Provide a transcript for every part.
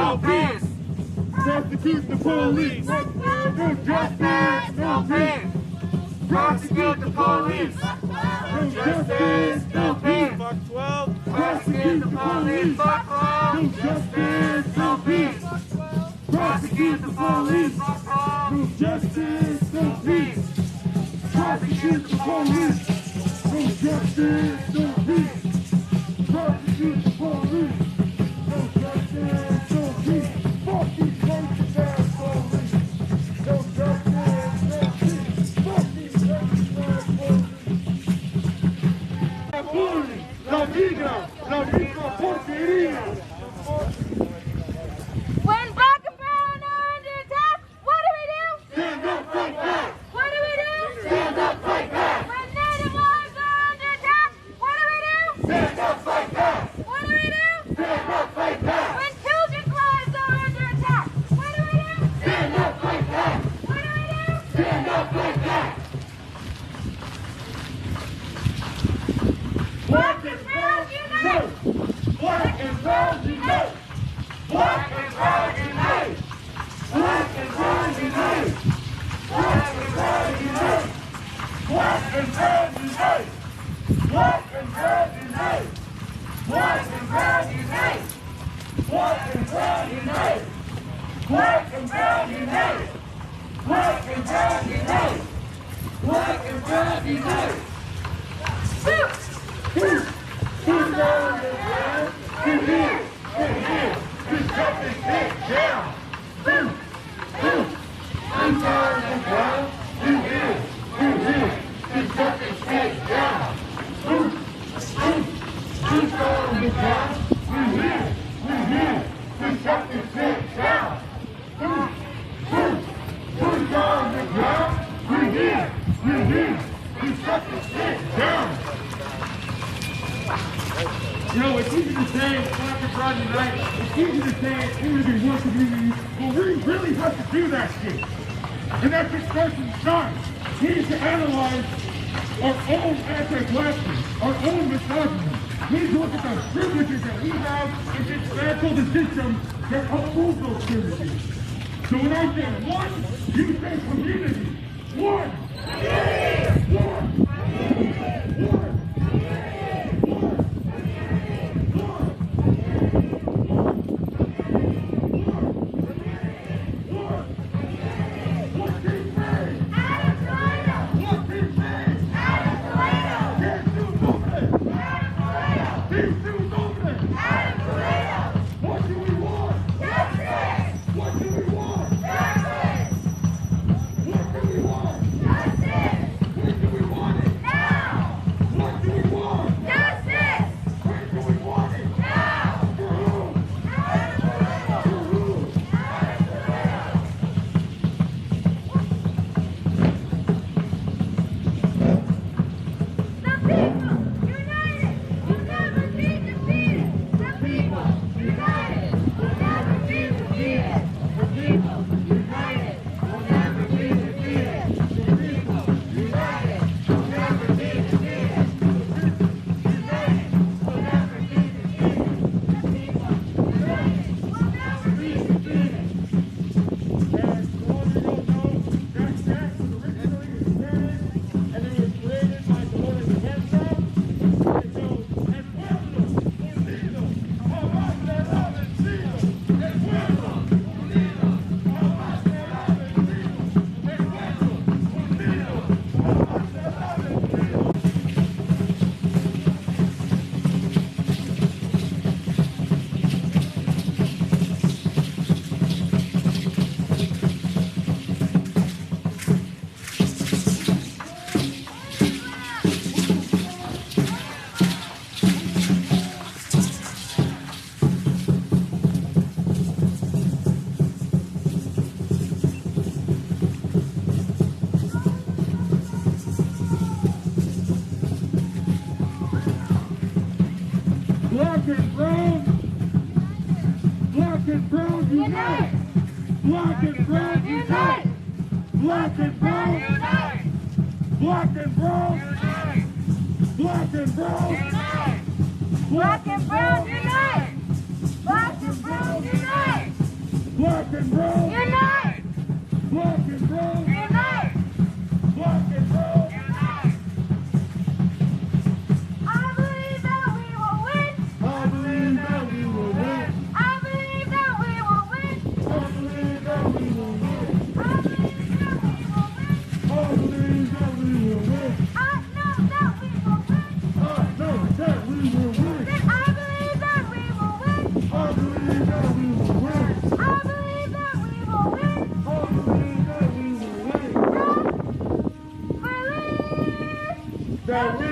no peace. Prosecute the police. No justice, no peace. Prosecute the police. No justice, no peace. Fuck 12. Prosecute the police. Fuck 12. No justice, no peace. Prosecute the police. No justice, no peace. Prosecute the police. No justice, no peace. Prosecute the police. No justice, no peace. Fuck these racist ass police. No justice, no peace. Fuck these racist ass police. Bullying, la vida porquería. When black and brown are under attack, what do? Stand up, fight back. What do? Stand up, fight back. When native lives are under attack, what do? Stand up, fight back. What do? Stand up, fight back. When children's lives are under attack, what do? Stand up, fight back. What do? Stand up, fight back. Black and brown unite. Black and brown unite. Black and brown unite. Black and brown unite. Black and brown unite. Black and brown unite. Black and brown unite. Black and brown unite. Black and brown unite. Black and brown unite. Black and brown unite. Black and brown unite. Who's on the ground? Who's here? Who's here? Who's got this thing down? Who's on the ground? Who's here? Who's here? Who's got this thing down? Who's on the ground? Who's here? Who's here? Who's got this thing down? Who's on the ground? Who's here? Who's here? Who's got this thing down? You know, it's easy to say black and brown unite. It's easy to say community one community, but we really have to do that shit. And that just starts from the start. We need to analyze our own anti-blackness, our own misogyny. We need to look at the privileges that we have and dismantle the system that upholds those privileges. So when I say one, you say community. One. Community. One. Community. One. Black and brown unite! Black and brown unite! Black and brown unite! Black and brown unite! Black and brown unite! Black and brown unite! Black and brown unite! and roll. Unite! Black and roll. Unite! Black and roll. Unite! I believe that we will win! I believe that we will win. I believe that we will win! I believe that we will win. I believe that we will win! I believe that we will win. I know that we will win! I know that we will win. Then I believe that we will win! I believe that we will win. I believe that we will win! I believe that we will win. Believe That we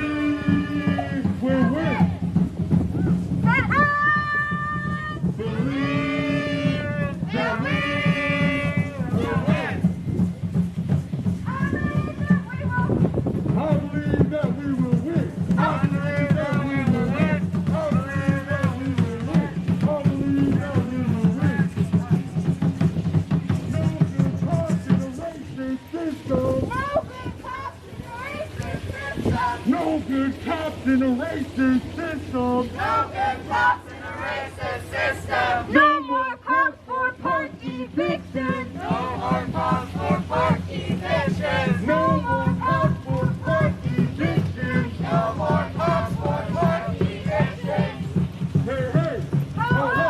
will win. that I Believe that we will win. I believe that we will I believe that we will win. I believe that we will win. I believe that we will win. I believe that we will win. No good cops in the racist system. No good cops in the racist system! No more cops for park evictions. No more cops for park evictions! No more cops for park evictions. No more cops for park evictions! Hey, hey, ho, ho.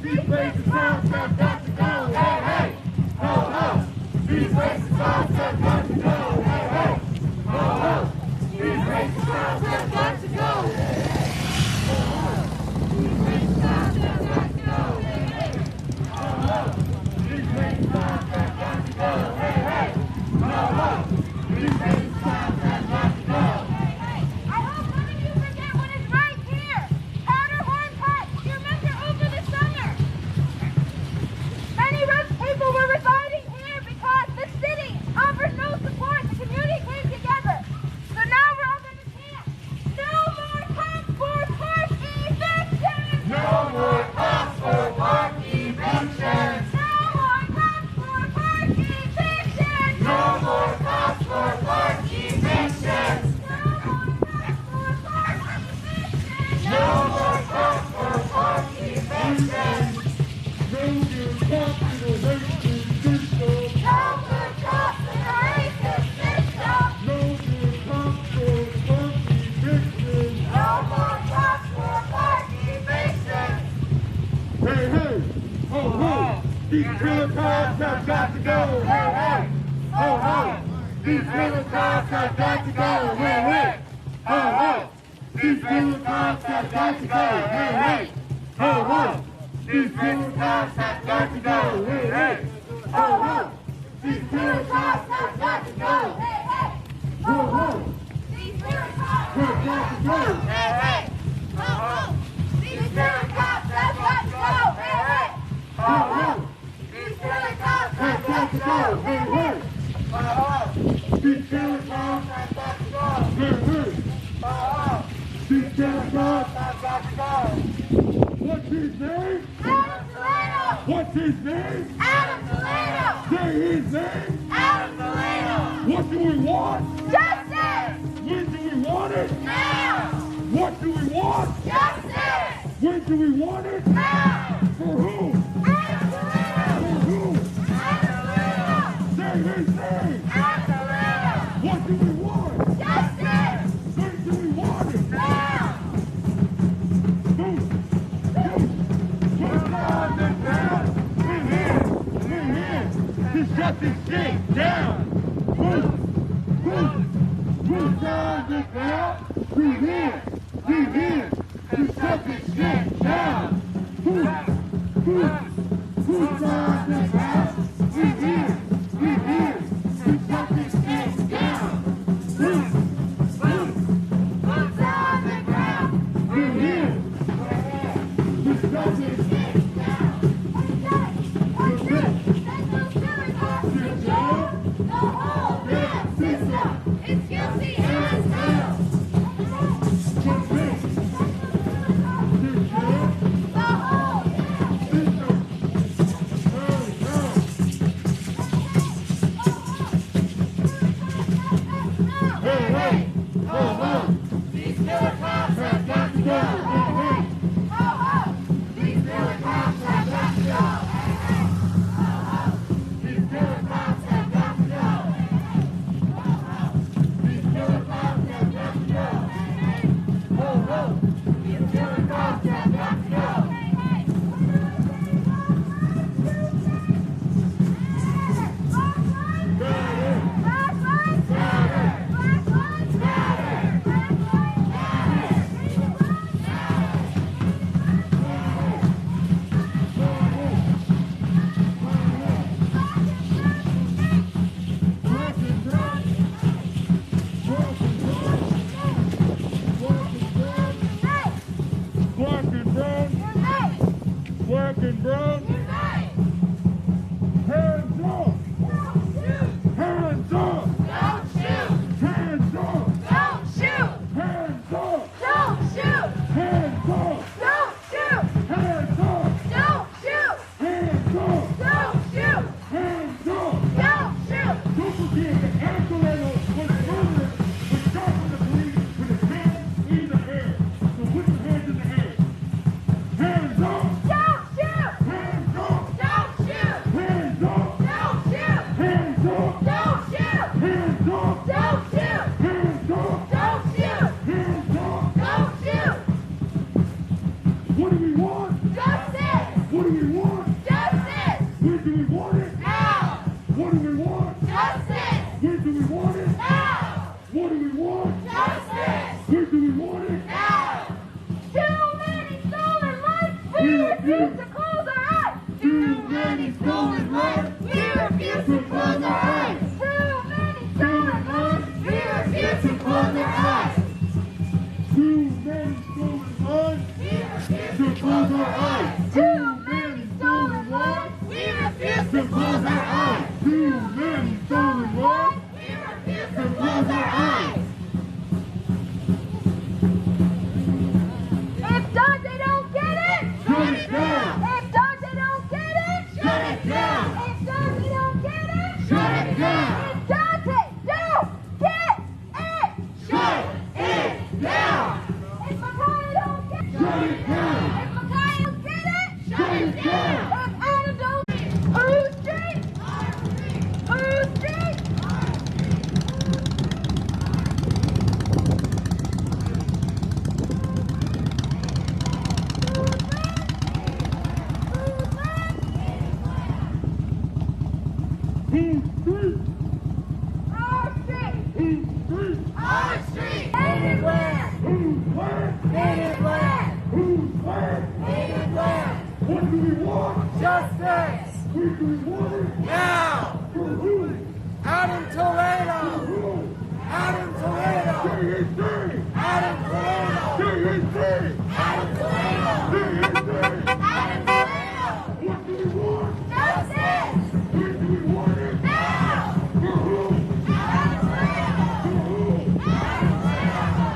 These racist cops have got to go. Hey, hey, ho, ho. These racist cops have got to go. Hey, hey, ho, ho. These racist cops have got to go. These racist cops have got to go! These racist cops have got to go. Hey, hey, ho, ho. These racist cops have got to go. I hope none of you forget what is right here! Powderhorn Park! You remember over the summer? Many rough people were residing here because the city offers no support. The community came together. So now we're all going to camp. No more cops for park evictions! No more cops for park evictions. No more cops for park evictions! No more cops for park evictions. No more cops for park evictions! No good cops in the racist system. No good cops in the racist system! No good cops for park evictions. No more cops for park evictions! Hey, hey, ho, ho. These killer cops have got to go. Hey, hey, ho, ho. These killer cops have got to go. Hey, hey, ho, ho. These killer cops have got to go. Hey, hey, ho, ho. These killer cops have got to go. Hey, hey, ho, ho. These killer cops have got to go. Hey, hey! Ho, ho. These killer cops Have got to go. Hey, hey! Ho, ho! These killer cops have got to go! Hey, hey! Ho, ho. These killer cops Have got to go. Hey, hey. Ho, ho! These killer cops Have got to go! Hey, hey. Ho, ho! These killer cops. Have got to go! What's his name? Adam Toledo! What's his name? Adam Toledo! Say his name. Adam Toledo! What do we want? Justice! When do we want it? Now! What do we want? Justice! When do we want it? Now! For who? Adam Toledo! For who? Adam Toledo! Say his name. Adam Toledo! What do we want? Justice! When do we want it? Now! Move. Put down the ground. We're here. We're here. To shut this shit down. Move down the ground. We're here. We're here. To shut this shit down. Move down the ground. We're here. We're here. To shut this shit down. Move Boots on the ground! We're here. To shut this shit down. Send those killer cops to jail! The whole damn system is guilty as hell! The whole damn brown. Unite! Black and brown. Unite! Hands up. Don't shoot! Hands up. Don't shoot! Hands up. Don't shoot! Hands up. Don't shoot! Hands up. Don't shoot! Hands up. Don't shoot! Hands up. Don't shoot! Hands up. Don't shoot! Don't forget that Toledo was murdered with shot from the police with his hands in the air. So put your hands in the air. Hands up. Don't shoot! Hands up. Don't shoot! Hands up. Don't shoot! Hands up. Don't shoot! Hands up. Don't shoot! Hands up. Don't shoot! Hands up. Don't shoot! What do we want? Justice! What do we want? Justice! Where do we want it? Now! What do we want? Justice! Where do we want it? Now! What do we want? Justice! Where do we want it? Now! Too many stolen lives! We refuse to close our eyes! Too many stolen lives! We refuse to close our eyes! Too many stolen lives! We refuse to close our eyes! Too many stolen lives We refuse to close our eyes. Too many stolen lives! We refuse to close our eyes! Too many stolen lives We refuse to close our eyes! If Dante don't get it, Shut it down. If Dante don't get it, Shut it down. If Dante don't get it, Shut it down. If Dante don't get it, Shut it down. If Micaiah don't get it, Shut it down. If Micaiah don't get it, Shut it down. If Adam don't, who's street? Who's street? Who's street? Our street. Who's street? Our street. Hated land. Who's where? Hated land. Who's where? Hated land. What do we want? Justice. Where do we want it? Now. For who? Out in Toledo. Who? Out in Toledo. DSD! Out in Toledo. DSD! Out in Toledo. DSD! Out in Toledo. What do we want? Justice. Where do we want it? Now. For who? Out in Toledo. For who? Out in Toledo.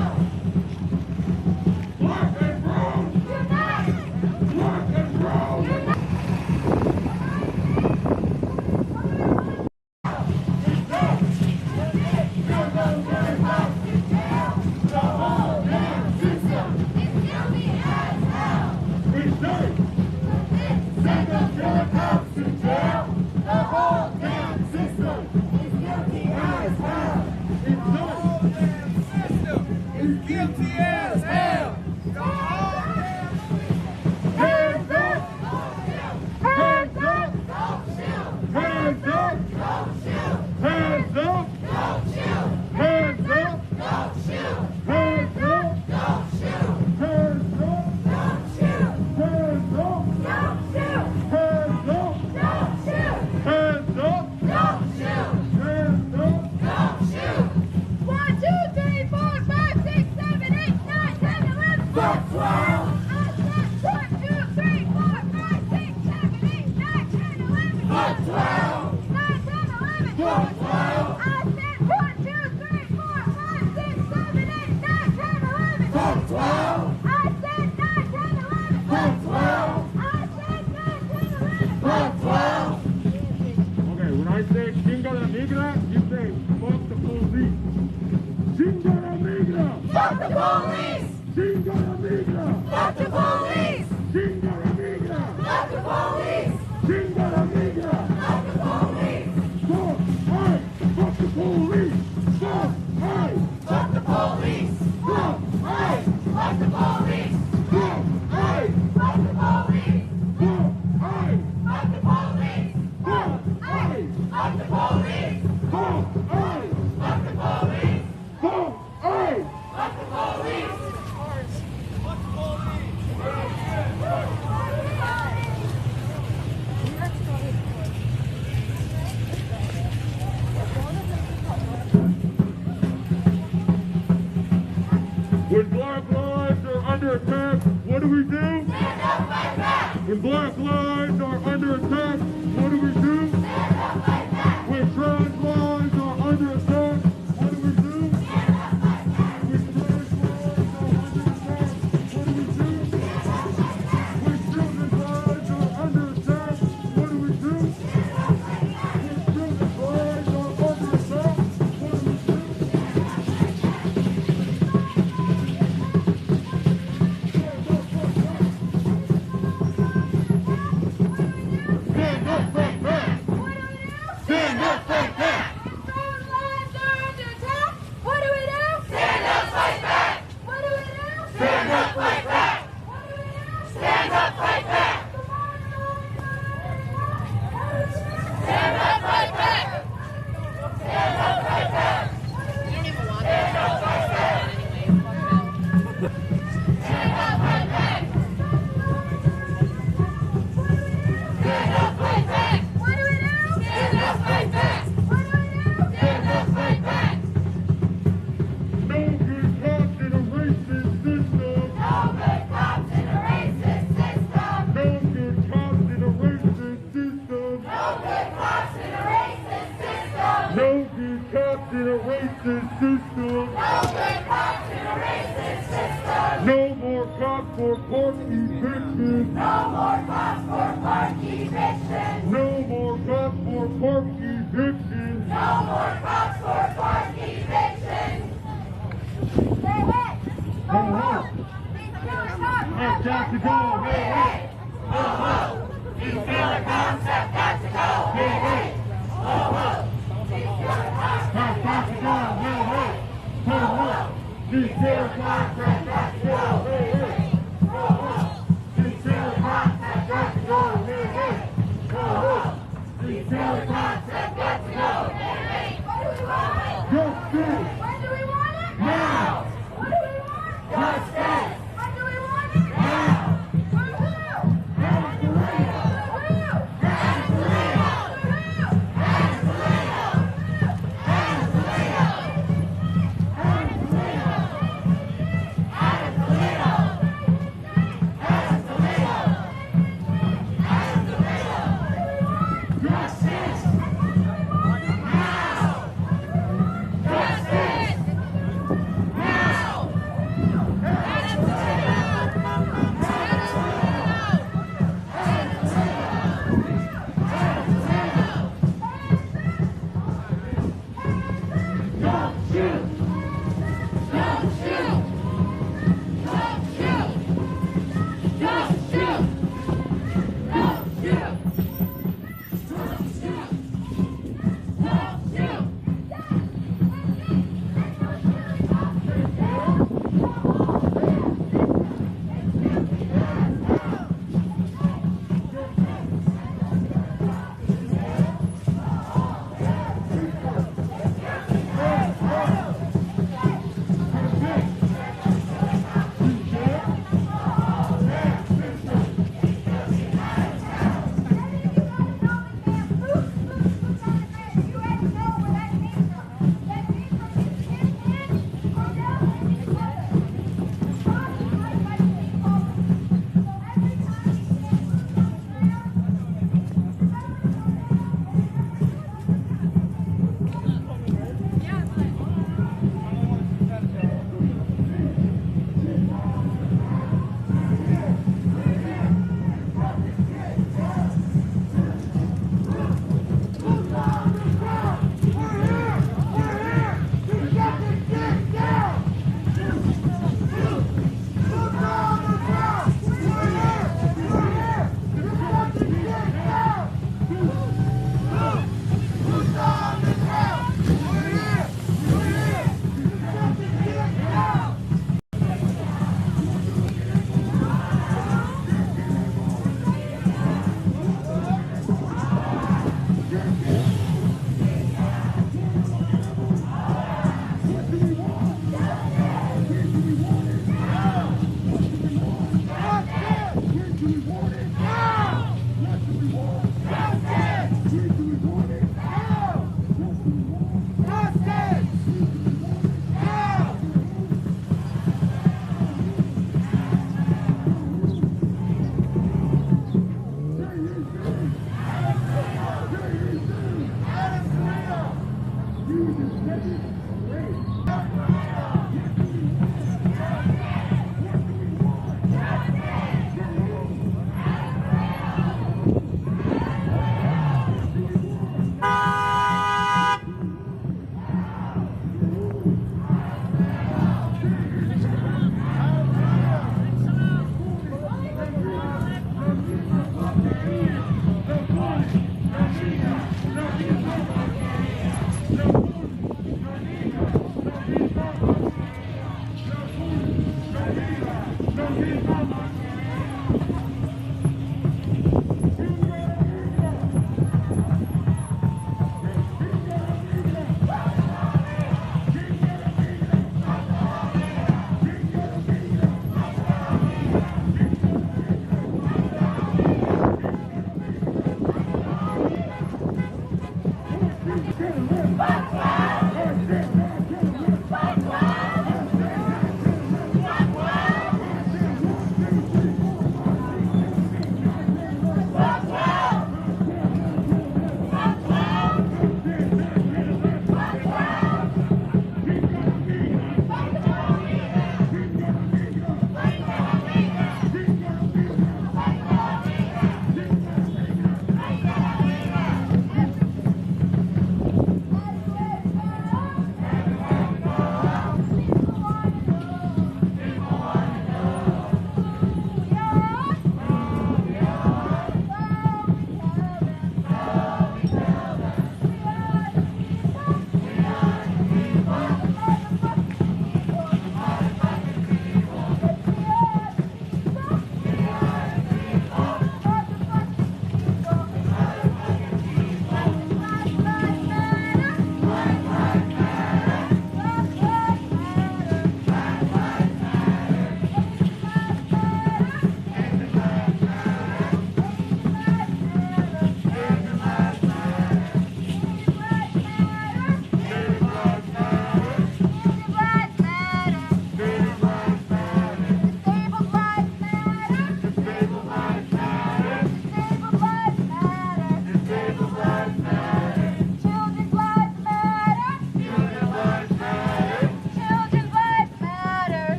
Black and brown! Unite. Black and brown! It's safe! Send those drug cops to jail. The whole damn system is guilty as hell. It's safe! Is guilty as hell. Hands up! Hands up! Don't shoot! Hands up! Don't shoot! Hands up! Don't shoot! Hands up! Don't shoot! Hands up! Don't shoot! Hands up! Don't shoot! Hands up! Don't shoot! Hands up! Don't shoot! Hands up! Don't shoot! Hands up! Don't shoot! 1, 2, 3, 4, 5, 6, 7, 8, 9, 10, 11, 12. I said 1, 2, 3, 4, 5, 6, 7, 8, 9, 10, 11, 12. 9, 10, 11, 12. I said 1, 2, 3, 4, 5, 6, 7, 8, 9, 10, 11, 12. I said 9, 10, 11, 12. I said 9, 10, 11, 12. Okay, when I say chinga la migra, you say fuck the police. Chinga la migra! Fuck the police! Chinga la migra! Fuck the police! Chinga la migra! Fuck the police! Chinga la migra! Fuck the police! Fuck, hey, fuck the police! Fuck, hey, Fuck the police! fuck, hey, Fuck the police! fuck, hey, Fuck the police! fuck, hey, Fuck the police! fuck, hey, Fuck the police! fuck, hey, Fuck the police! fuck, hey. Fuck the police! When black lives are under attack, what do we do? When black lives are under attack, what do we do? Stand up, fight back. When trans lives are under attack, what do we do? Stand up, fight back. When trans lives are under attack, what do we do? Stand up, fight back. When children's lives are under attack, what do we do? Stand up, fight back. When children's lives are under attack, what do we do? Stand up, fight back! What do we do? Stand up, fight back! Trans lives are under attack. What do we do? Stand up, fight back. What do we do? Stand up, fight back! What do we do? Stand up, fight back! Stand up, fight back. Stand up, fight back. You don't even want that. Stand up, fight back. Stand up, fight back. Stand up, fight back. What do we do? Stand up, fight back. What do we do? Stand up, fight back. No good cops in a racist system! No good cops in a racist system. No good cops in a racist system! No good cops in a racist system. No good cops in a racist system! No good cops in a racist system. No more cops for park evictions! No more cops for park evictions. No more cops for park evictions! No more cops for park evictions. Say hey. Ho ho! These killer cops Have got to go! Hey hey! Ho ho. These killer cops have got to go. Hey hey! Ho ho. These killer cops Have got to go! Hey hey! Ho ho! These killer cops have got to go! Hey hey! Ho ho! These killer cops have got to go! Hey hey! Ho ho! These killer cops have got to go! What do we want? Justice! When do we want it? Now! What do we want? Justice! When do we want it? Now! From who? Hands to Toledo! Who? Hands to Toledo! Who? Hands to Toledo! Hands to Toledo! Hands to Toledo! Hands to Toledo! Hands to Toledo! Hands to Toledo! Justice! Now! Justice! Now! Don't shoot! Don't shoot! Don't shoot! Don't shoot! Don't shoot! Don't shoot! Don't shoot!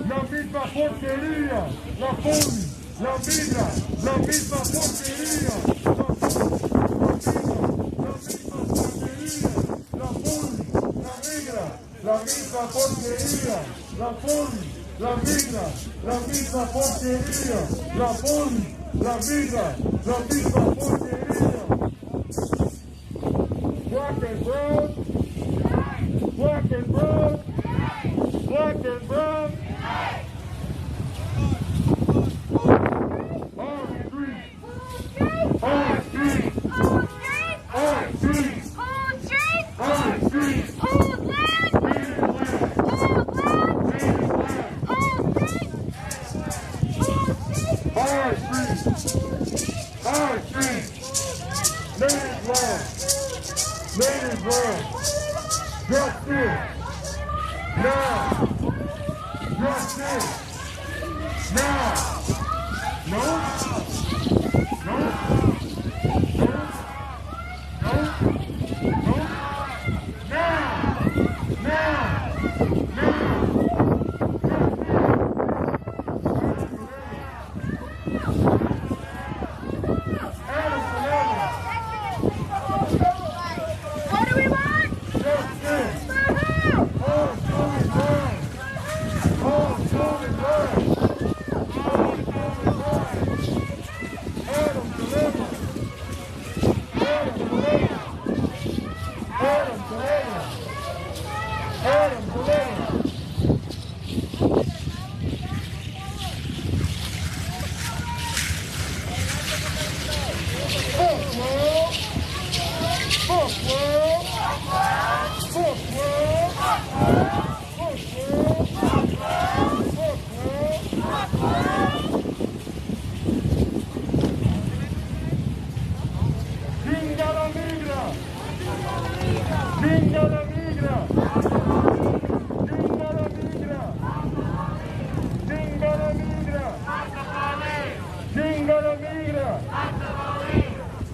la misma porquería, la poli, la migra, la misma porquería, la misma porquería, la poli, la migra, la misma porquería, la poli, la migra, la misma porquería, la poli, la migra, la misma porquería. Black and brown, black and brown, black and brown. Ladies love, justice, now, justice, now, no, no, no, no, no, now, now, now,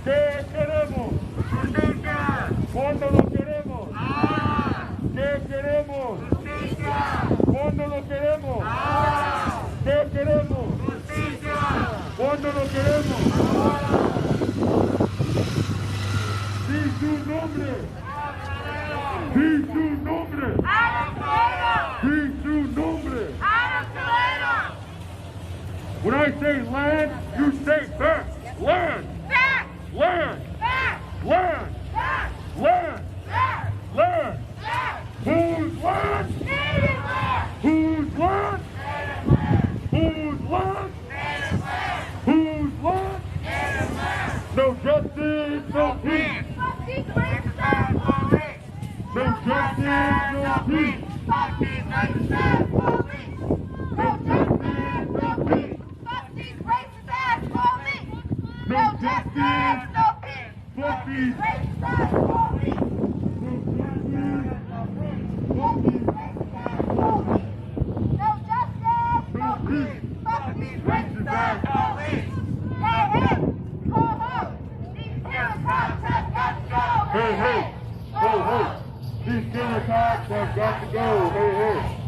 ¿qué queremos? Justicia. ¿Cuándo lo queremos? Ahora. ¿Qué queremos? Justicia. ¿Cuándo lo queremos? Ahora. ¿Qué queremos? Justicia. ¿Cuándo lo queremos? Ahora. Di su nombre. Di su nombre. Di su nombre. When I say land, you say back. Land. justice, no peace. Fuck these racist ass police. No justice, no peace. Fuck these racist ass police. No justice, no peace. Fuck these Racist ass police. fuck these No justice, no peace. Fuck these racist ass police. Hey, hey, ho, ho. These killer cops have got to go. Hey, hey, ho, ho. These killer cops have got to go. Hey, hey.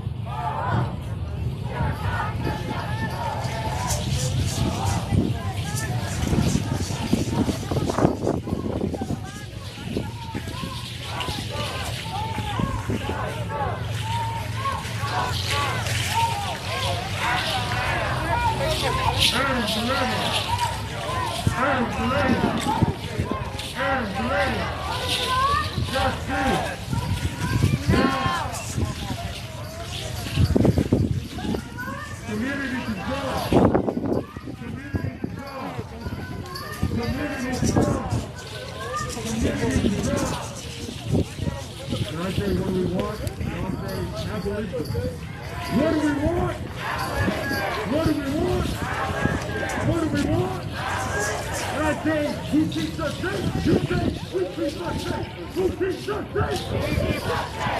Community control. Community control. Community control. Community control. Can I say what we want? Can I say abolition? What do we want? What do we want? What do we want? And I say, who keeps us safe? You say, who keeps us safe? Who keeps us safe?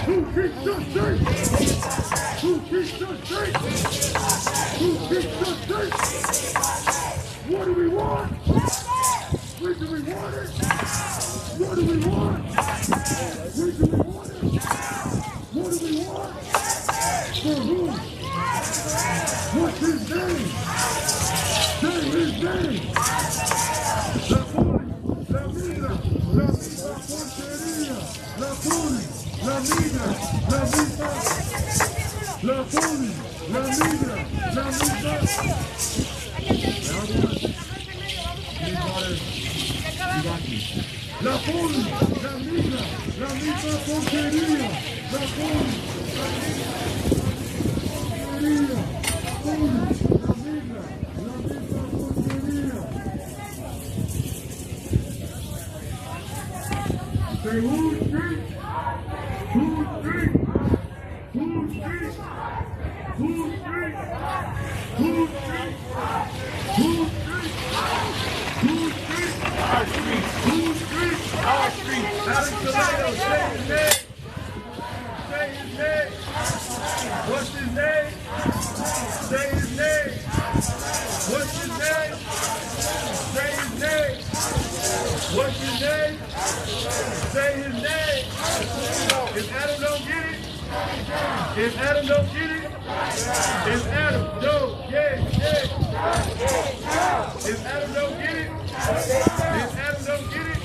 Who keeps us safe? Who keeps us safe? Who keeps us safe? What do we want? Where do we want it? What do we want? Where do we want it? What do we want? For who? What's his name? Say his name. La poli, la migra, la misma porquería. La poli, la migra, la misma. La poli, la migra, la misma. La poli, la migra, la misma porquería. La poli, la migra, porquería. Poli, la migra, la misma porquería. Say who's street? Who's street? Who's street? Who's street? Who's street? Who's street? Who's street? Our street. Who's street? Our street. Out in Toledo, say his name. Say his name. What's his name? Say his name. What's his name? Say his name. What's his name? Say his name. If Adam don't get it, if Adam don't get it, if Adam don't get it, if Adam don't get it, if Adam don't get it, if Adam don't get it,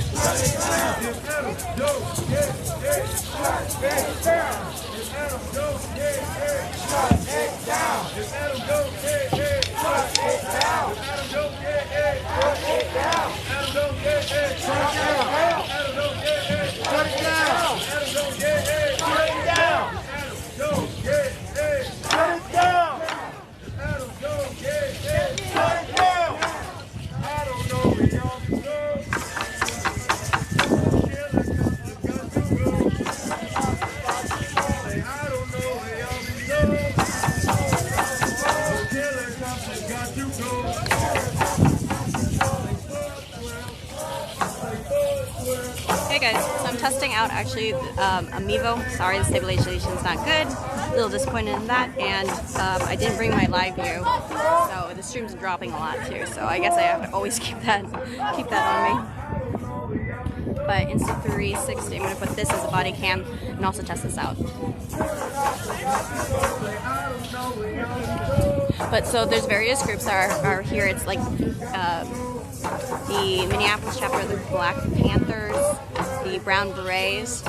if Adam don't get it, if Adam don't get it, Adam don't get it, Adam don't get it, Adam don't get it, shut it down, Adam don't get it, shut it down, Adam don't get it, shut it down, Adam don't get it, shut it down. I don't know where y'all can go. I don't know where y'all can go. Killer cops have got to go. Hey guys, so I'm testing out actually Amiibo. Sorry, the stabilization is not good. A little disappointed in that, and I didn't bring my live view, so the stream's dropping a lot too. So I guess I have to always keep that on me. But Insta360, I'm gonna put this as a body cam and also test this out. But so there's various groups that are here. It's like the Minneapolis chapter of the Black Panthers, the Brown Berets.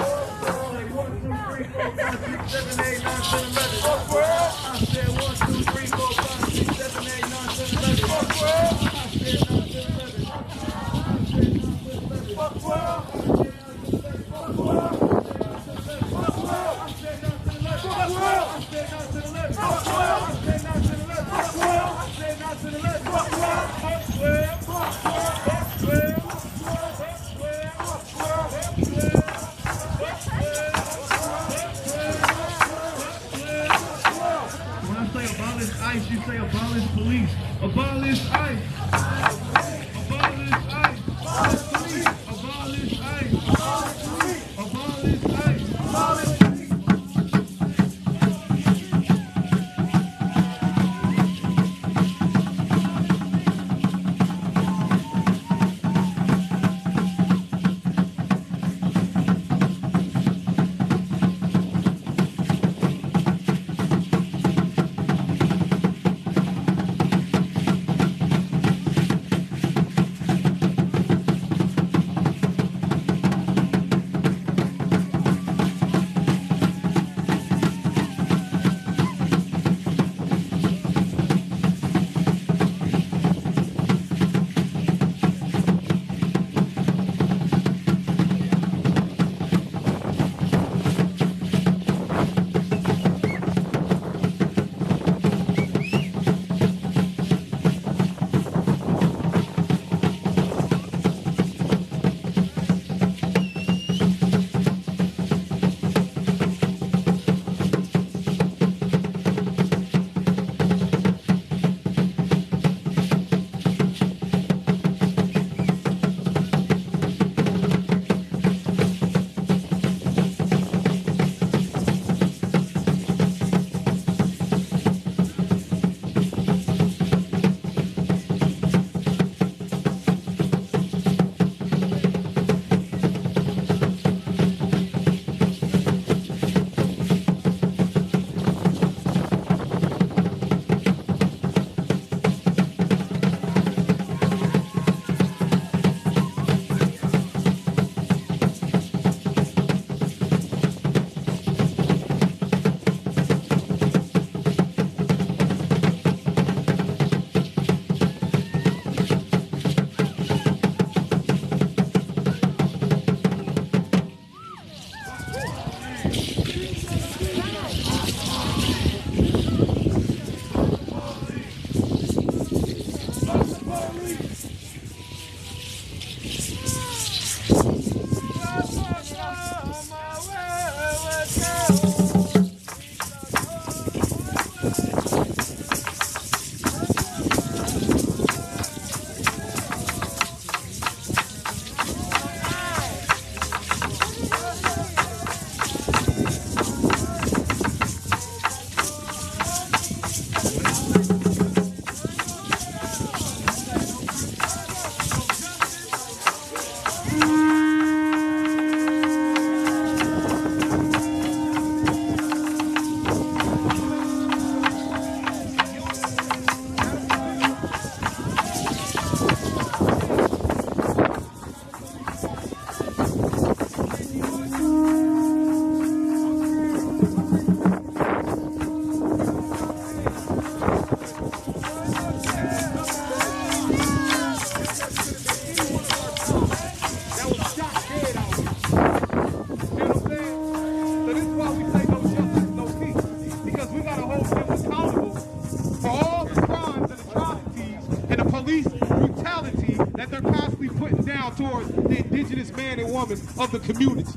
that they're constantly putting down towards the indigenous man and woman of the community.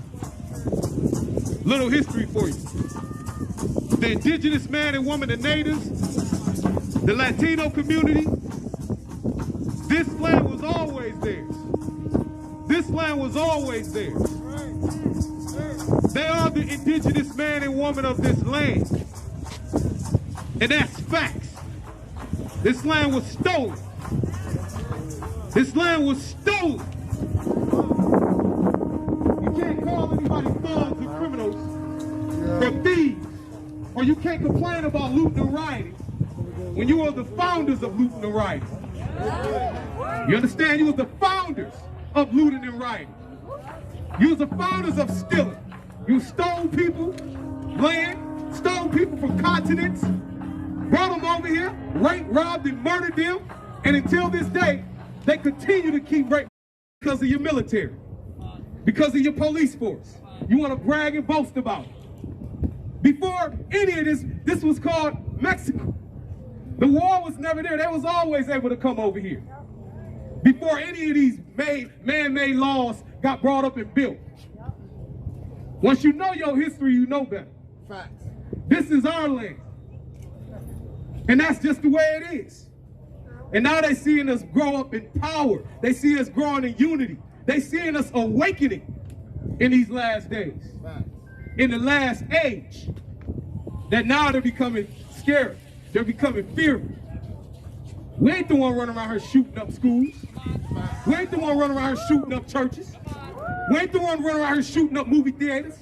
Little history for you. The indigenous man and woman, the natives, the Latino community, this land was always theirs. This land was always theirs. They are the indigenous man and woman of this land. And that's facts. This land was stolen. This land was stolen. You can't call anybody thugs or criminals or thieves. Or you can't complain about looting and rioting when you are the founders of looting and rioting. You understand? You was the founders of looting and rioting. You was the founders of stealing. You stole people, land, stole people from continents, brought them over here, raped, robbed, and murdered them, and until this day, they continue to keep raping because of your military, because of your police force. You want to brag and boast about it. Before any of this, this was called Mexico. The war was never there. They was always able to come over here. Before any of these man-made laws got brought up and built. Once you know your history, you know better. Facts. This is our land. And that's just the way it is. And now they seeing us grow up in power. They see us growing in unity. They seeing us awakening in these last days. Facts. In the last age. That now they're becoming scared. They're becoming fearful. We ain't the one running around here shooting up schools. We ain't the one running around here shooting up churches. We ain't the one running around here shooting up movie theaters.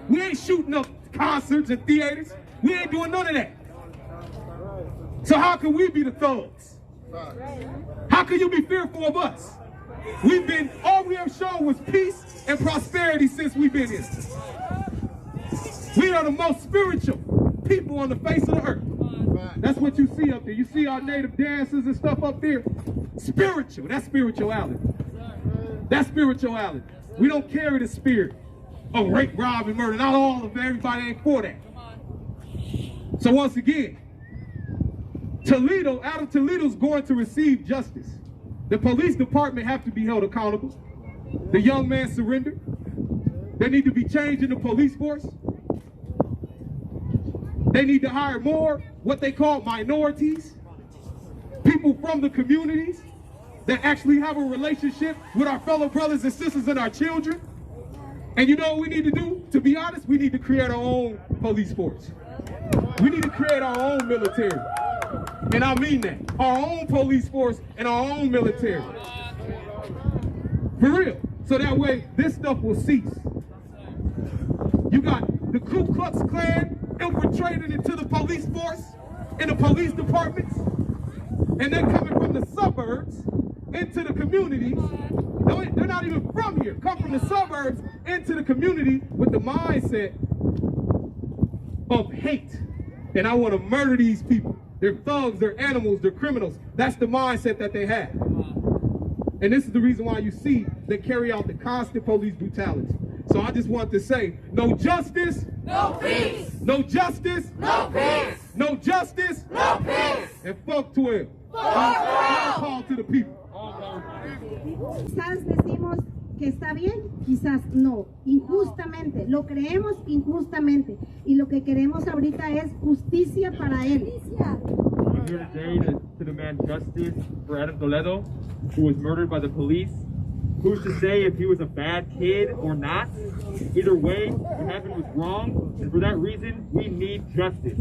We ain't shooting up concerts and theaters. We ain't doing none of that. So how can we be the thugs? How can you be fearful of us? All we have shown was peace and prosperity since we've been here. We are the most spiritual people on the face of the earth. That's what you see up there. You see our native dances and stuff up there. Spiritual. That's spirituality. That's spirituality. We don't carry the spirit of rape, rob, and murder. Not all of it. Everybody ain't for that. So once again, out of Toledo's going to receive justice. The police department have to be held accountable. The young man surrendered. They need to be changed in the police force. They need to hire more what they call minorities, people from the communities that actually have a relationship with our fellow brothers and sisters and our children. And you know what we need to do? To be honest, we need to create our own police force. We need to create our own military. And I mean that. Our own police force and our own military. For real. So that way, this stuff will cease. You got the Ku Klux Klan infiltrated into the police force, in the police departments, and they're coming from the suburbs into the communities. They're not even from here. Come from the suburbs into the community with the mindset of hate. And I want to murder these people. They're thugs, they're animals, they're criminals. That's the mindset that they have. And this is the reason why you see they carry out the constant police brutality. So I just want to say, no justice, No peace. no justice, No peace. no justice, No peace. and fuck 12. Call to the people. Quizás decimos que está bien, quizás no, injustamente, lo creemos injustamente y lo que queremos ahorita es justicia para él. I'm here today to demand justice for Adam Toledo, who was murdered by the police. Who's to say if he was a bad kid or not? Either way, what happened was wrong, and for that reason, we need justice.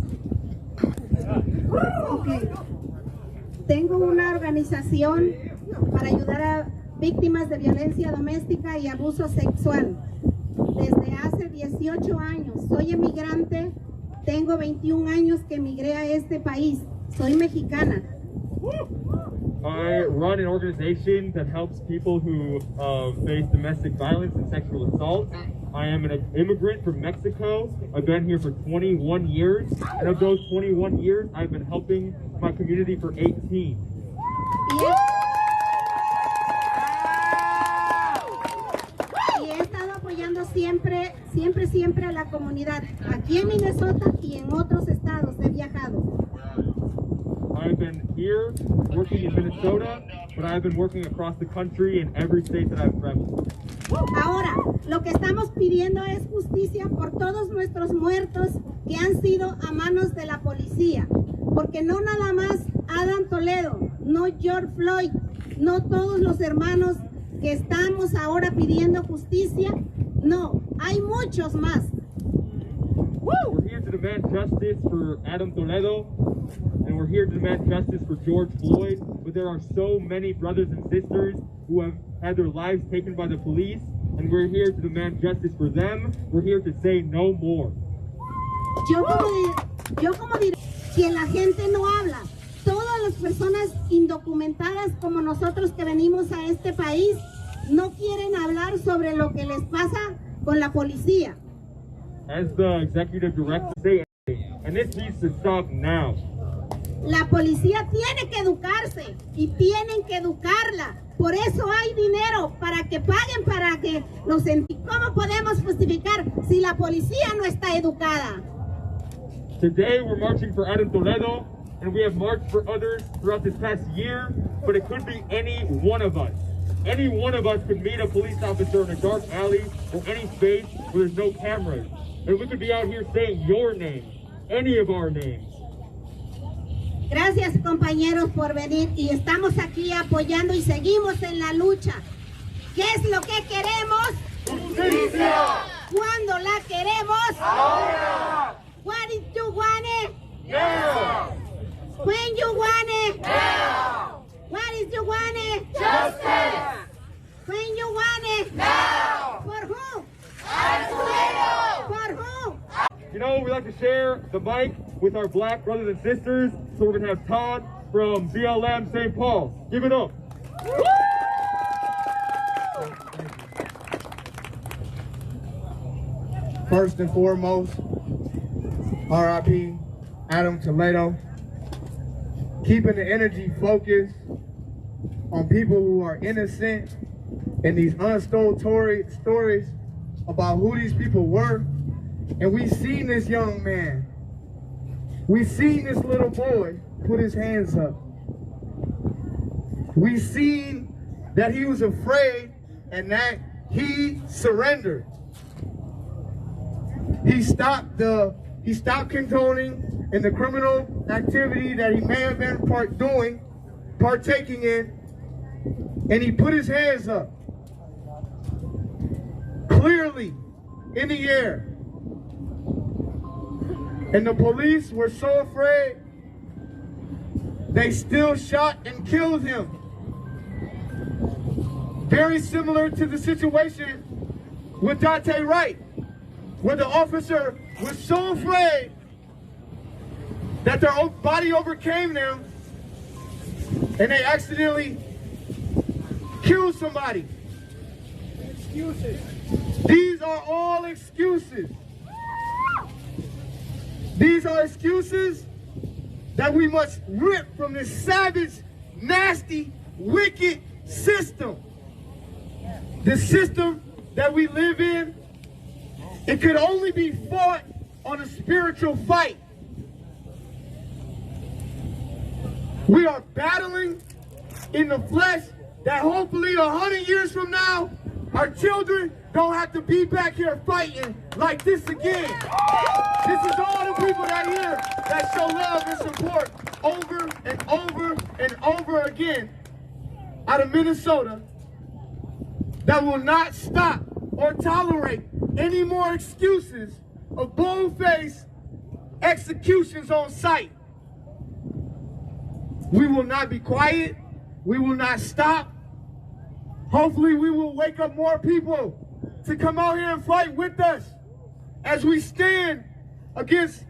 Okay. Tengo una organización para ayudar a víctimas de violencia doméstica y abuso sexual. Desde hace 18 años. Soy emigrante, tengo 21 años que emigré a este país. Soy mexicana. I run an organization that helps people who face domestic violence and sexual assault. I am an immigrant from Mexico. I've been here for 21 years, and of those 21 years, I've been helping my community for 18. Y he estado apoyando siempre a la comunidad, aquí en Minnesota y en otros estados he viajado. I've been here working in Minnesota, but but I've been working across the country in every state that I've traveled. Ahora, lo que estamos pidiendo es justicia por todos nuestros muertos que han sido a manos de la policía. Porque no nada más Adam Toledo, no George Floyd, no todos los hermanos que estamos ahora pidiendo justicia. No, hay muchos más. We're here to demand justice for Adam Toledo, and we're here to demand justice for George Floyd, but there are so many brothers and sisters who have had their lives taken by the police, and we're here to demand justice for them. We're here to say no more. Yo como diré, si la gente no habla, todas las personas indocumentadas como nosotros que venimos a este país, no quieren hablar sobre lo que les pasa con la policía. As the executive director say, and this needs to stop now. La policía tiene que educarse y tienen que educarla. Por eso hay dinero para que paguen, para que los ¿Cómo podemos justificar si la policía no está educada? Today we're marching for Adam Toledo, and we have marched for others throughout this past year, but it could be any one of us. Any one of us could meet a police officer in a dark alley or any space where there's no cameras. And we could be out here saying your name, any of our names. Gracias, compañeros, por venir, y estamos aquí apoyando y seguimos en la lucha. ¿Qué es lo que queremos? ¡Justicia! ¿Cuándo la queremos? ¡Ahora! What is you want it? ¡Now! When you want it? ¡Now! What is you want it? ¡Justice! When you want it? ¡Now! For who? For who? You know, we like to share the mic with our black brothers and sisters, so we're going to have Todd from BLM St. Paul. Give it up. First and foremost, RIP Adam Toledo. Keeping the energy focused on people who are innocent and these untold stories about who these people were. And we seen this young man, we seen this little boy put his hands up. We seen that he was afraid and that he surrendered. He stopped condoning in the criminal activity that he may have been partaking in, and he put his hands up, clearly in the air. And the police were so afraid, they still shot and killed him. Very similar to the situation with Dante Wright, where the officer was so afraid that their body overcame them and they accidentally killed somebody. Excuses. These are all excuses. These are excuses that we must rip from this savage, nasty, wicked system. The system that we live in, it could only be fought on a spiritual fight. We are battling in the flesh that hopefully 100 years from now, our children don't have to be back here fighting like this again. This is all the people that here that show love and support over and over and over again out of Minnesota that will not stop or tolerate any more excuses of bold-faced executions on sight. We will not be quiet. We will not stop. Hopefully we will wake up more people to come out here and fight with us as we stand against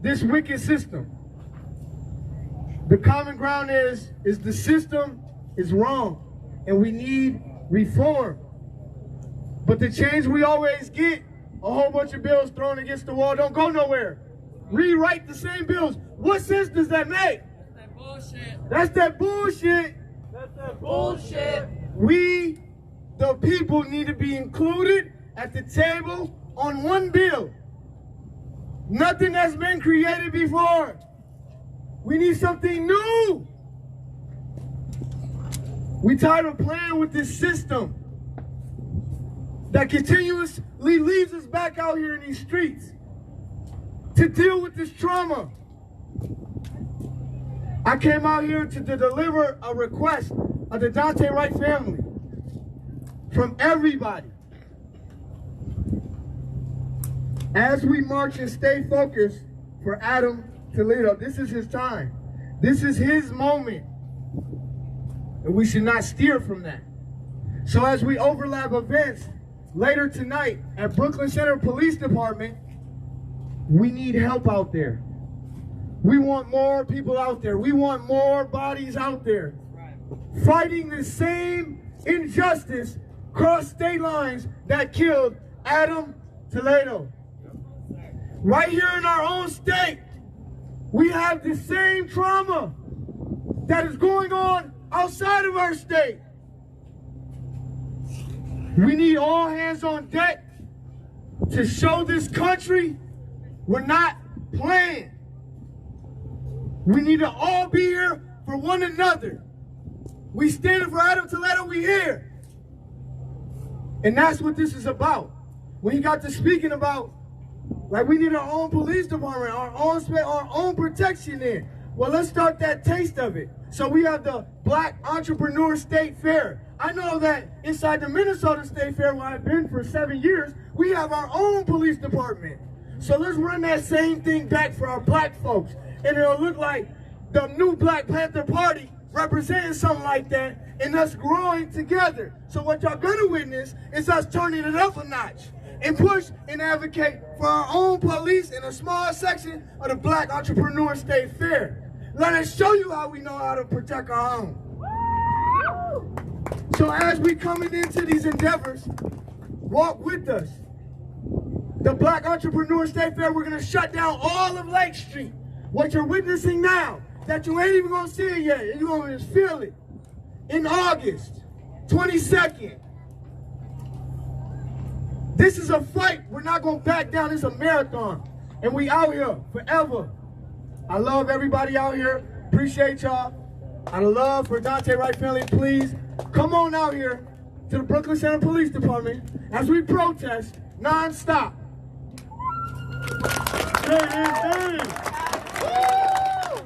this wicked system. The common ground is the system is wrong and we need reform. But the change we always get, a whole bunch of bills thrown against the wall, don't go nowhere. Rewrite the same bills. What sense does that make? That's that bullshit. That's that bullshit. We, the people, need to be included at the table on one bill. Nothing that's been created before. We need something new. We tired of playing with this system that continuously leaves us back out here in these streets to deal with this trauma. I came out here to deliver a request of the Dante Wright family from everybody. As we march and stay focused for Adam Toledo, this is his time. This is his moment. And we should not steer from that. So as we overlap events later tonight at Brooklyn Center Police Department, we need help out there. We want more people out there. We want more bodies out there fighting the same injustice across state lines that killed Adam Toledo. Right here in our own state, we have the same trauma that is going on outside of our state. We need all hands on deck to show this country we're not playing. We need to all be here for one another. We standing for Adam Toledo, we here. And that's what this is about. When he got to speaking about, like, we need our own police department, our own protection there. Well, let's start that taste of it. So we have the Black Entrepreneur State Fair. I know that inside the Minnesota State Fair, where I've been for 7 years, we have our own police department. So let's run that same thing back for our black folks. And it'll look like the new Black Panther Party representing something like that and us growing together. So what y'all gonna witness is us turning it up a notch and push and advocate for our own police in a small section of the Black Entrepreneur State Fair. Let us show you how we know how to protect our own. So as we coming into these endeavors, walk with us. The Black Entrepreneur State Fair, we're gonna shut down all of Lake Street. What you're witnessing now, that you ain't even gonna see it yet, and you're gonna just feel it. In August 22nd. This is a fight. We're not gonna back down. It's a marathon. And we out here forever. I love everybody out here. Appreciate y'all. Out of love for Dante Wright family, please come on out here to the Brooklyn Center Police Department as we protest non-stop. Say his name.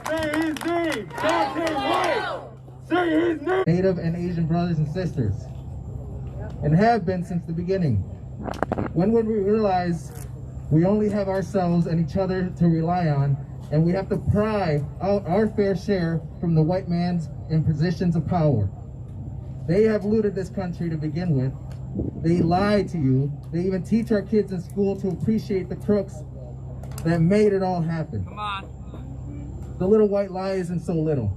Say his name. Dante Wright. Say his name. Native and Asian brothers and sisters, and have been since the beginning. When would we realize we only have ourselves and each other to rely on, and we have to pry out our fair share from the white man's in positions of power? They have looted this country to begin with. They lie to you. They even teach our kids in school to appreciate the crooks that made it all happen. Come on. The little white lie isn't so little.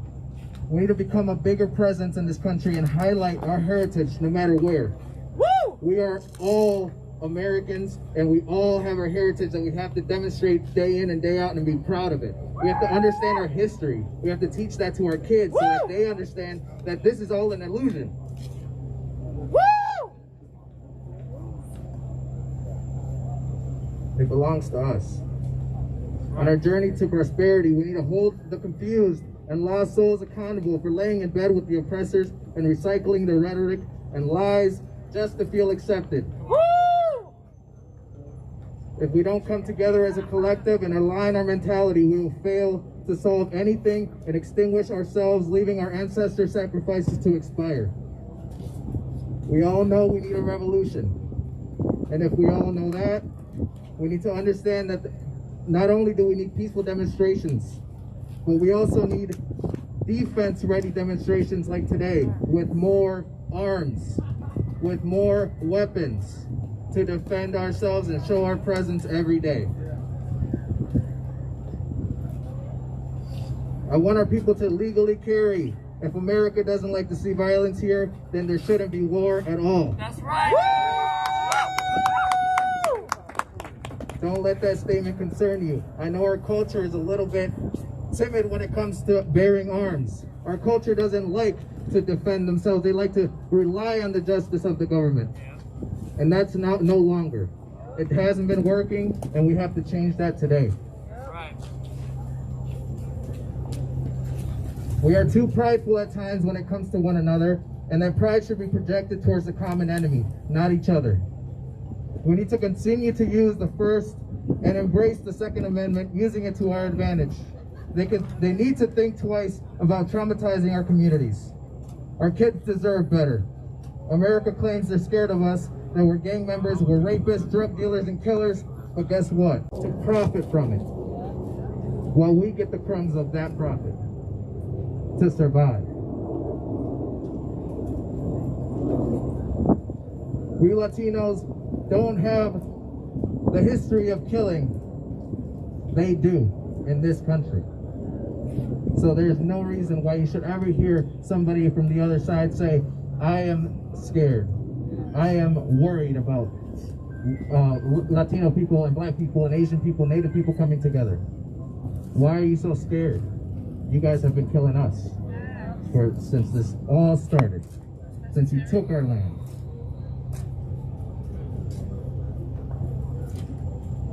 We need to become a bigger presence in this country and highlight our heritage no matter where. Woo! We are all Americans, and we all have our heritage, and we have to demonstrate day in and day out and be proud of it. We have to understand our history. We have to teach that to our kids so that they understand that this is all an illusion. Woo! It belongs to us. On our journey to prosperity, we need to hold the confused and lost souls accountable for laying in bed with the oppressors and recycling the rhetoric and lies just to feel accepted. Woo! If we don't come together as a collective and align our mentality, we will fail to solve anything and extinguish ourselves, leaving our ancestors' sacrifices to expire. We all know we need a revolution. And if we all know that, we need to understand that not only do we need peaceful demonstrations, but we also need defense-ready demonstrations like today, with more arms, with more weapons to defend ourselves and show our presence every day. I want our people to legally carry. If America doesn't like to see violence here, then there shouldn't be war at all. That's right. Don't let that statement concern you. I know our culture is a little bit timid when it comes to bearing arms. Our culture doesn't like to defend themselves. They like to rely on the justice of the government. And that's no longer. It hasn't been working, and we have to change that today. Right. We are too prideful at times when it comes to one another, and that pride should be projected towards the common enemy, not each other. We need to continue to use the First and embrace the Second Amendment, using it to our advantage. They need to think twice about traumatizing our communities. Our kids deserve better. America claims they're scared of us, that we're gang members, we're rapists, drug dealers, and killers, but guess what? To profit from it, while we get the crumbs of that profit to survive. We Latinos don't have the history of killing. They do in this country. So there's no reason why you should ever hear somebody from the other side say, I am scared. I am worried about Latino people and black people and Asian people, Native people coming together. Why are you so scared? You guys have been killing us since this all started, since you took our land.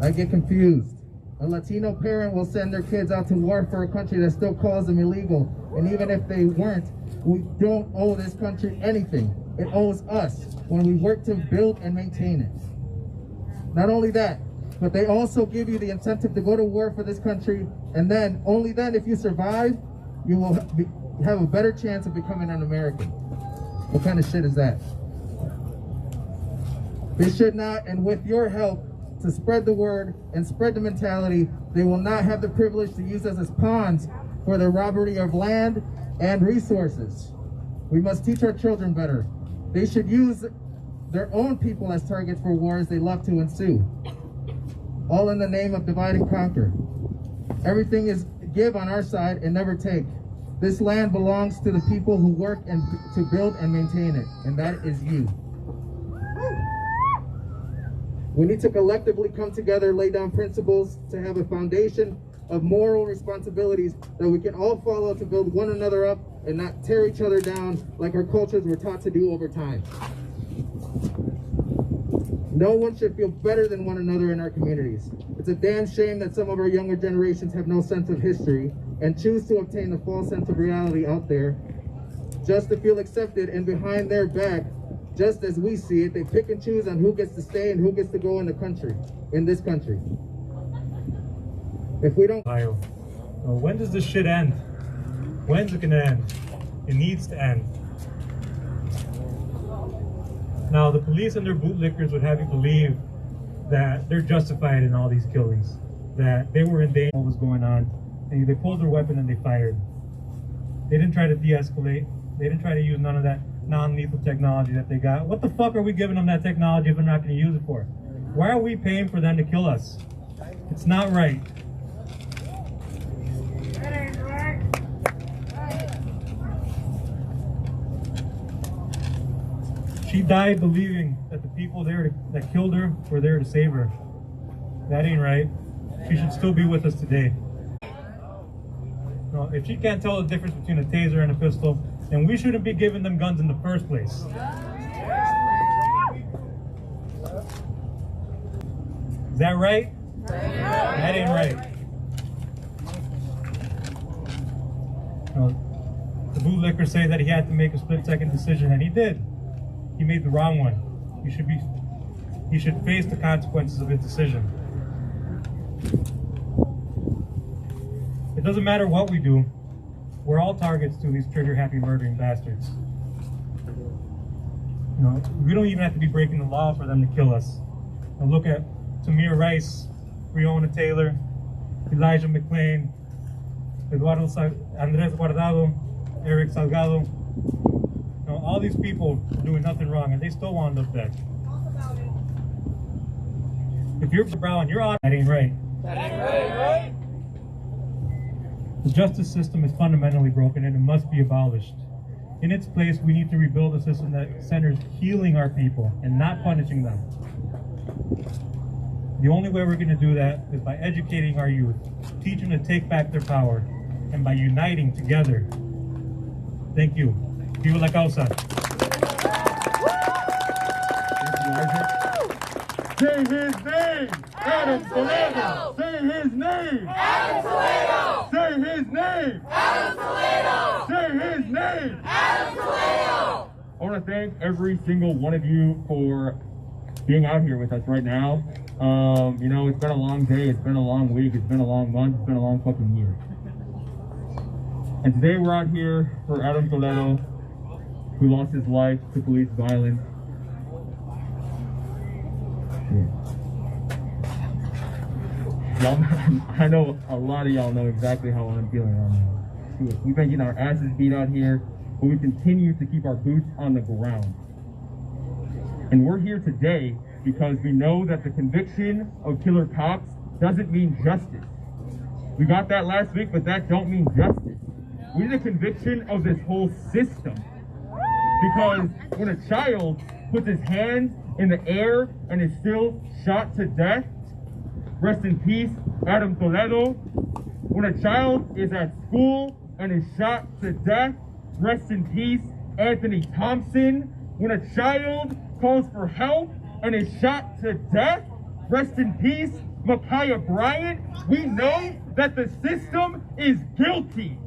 I get confused. A Latino parent will send their kids out to war for a country that still calls them illegal. And even if they weren't, we don't owe this country anything. It owes us when we work to build and maintain it. Not only that, but they also give you the incentive to go to war for this country, and then, only then, if you survive, you will have a better chance of becoming an American. What kind of shit is that? They should not, and with your help, to spread the word and spread the mentality, they will not have the privilege to use us as pawns for the robbery of land and resources. We must teach our children better. They should use their own people as targets for wars they love to ensue, all in the name of divide and conquer. Everything is give on our side and never take. This land belongs to the people who work and to build and maintain it, and that is you. We need to collectively come together, lay down principles to have a foundation of moral responsibilities that we can all follow to build one another up and not tear each other down like our cultures were taught to do over time. No one should feel better than one another in our communities. It's a damn shame that some of our younger generations have no sense of history and choose to obtain the false sense of reality out there just to feel accepted, and behind their back, just as we see it, they pick and choose on who gets to stay and who gets to go in this country. If we don't... When does this shit end? When's it gonna end? It needs to end. Now, the police and their bootlickers would have you believe that they're justified in all these killings, that they were in danger of what was going on, and they pulled their weapon and they fired. They didn't try to de-escalate. They didn't try to use none of that non-lethal technology that they got. What the fuck are we giving them that technology if they're not going to use it for? Why are we paying for them to kill us? It's not right. She died believing that the people there that killed her were there to save her. That ain't right. She should still be with us today. No, if she can't tell the difference between a taser and a pistol, then we shouldn't be giving them guns in the first place. Is that right? That ain't right. No, the bootlickers say that he had to make a split-second decision, and he did. He made the wrong one. He should face the consequences of his decision. It doesn't matter what we do. We're all targets to these trigger-happy murdering bastards. You know, we don't even have to be breaking the law for them to kill us. Now look at Tamir Rice, Breonna Taylor, Elijah McClain, Andres Guardado, Eric Salgado. You know, all these people are doing nothing wrong, and they still wound up dead. If you're brown, you're on. That ain't right. That ain't right. The justice system is fundamentally broken and it must be abolished. In its place, we need to rebuild a system that centers healing our people and not punishing them. The only way we're going to do that is by educating our youth, teaching them to take back their power, and by uniting together. Thank you. Viva la causa. Say his name! Adam Toledo! Say his name! Adam Toledo! Say his name! Adam Toledo! Say his name! Adam Toledo! I want to thank every single one of you for being out here with us right now. You know, it's been a long day, it's been a long week, it's been a long month, it's been a long fucking year. And today we're out here for Adam Toledo, who lost his life to police violence. Y'all, I know a lot of y'all know exactly how I'm feeling right now. We've been getting our asses beat out here, but we continue to keep our boots on the ground. And we're here today because we know that the conviction of killer cops doesn't mean justice. We got that last week, but that don't mean justice. We need a conviction of this whole system. Because when a child puts his hands in the air and is still shot to death, rest in peace, Adam Toledo. When a child is at school and is shot to death, rest in peace, Anthony Thompson. When a child calls for help and is shot to death, rest in peace, Micaiah Bryant. We know that the system is guilty.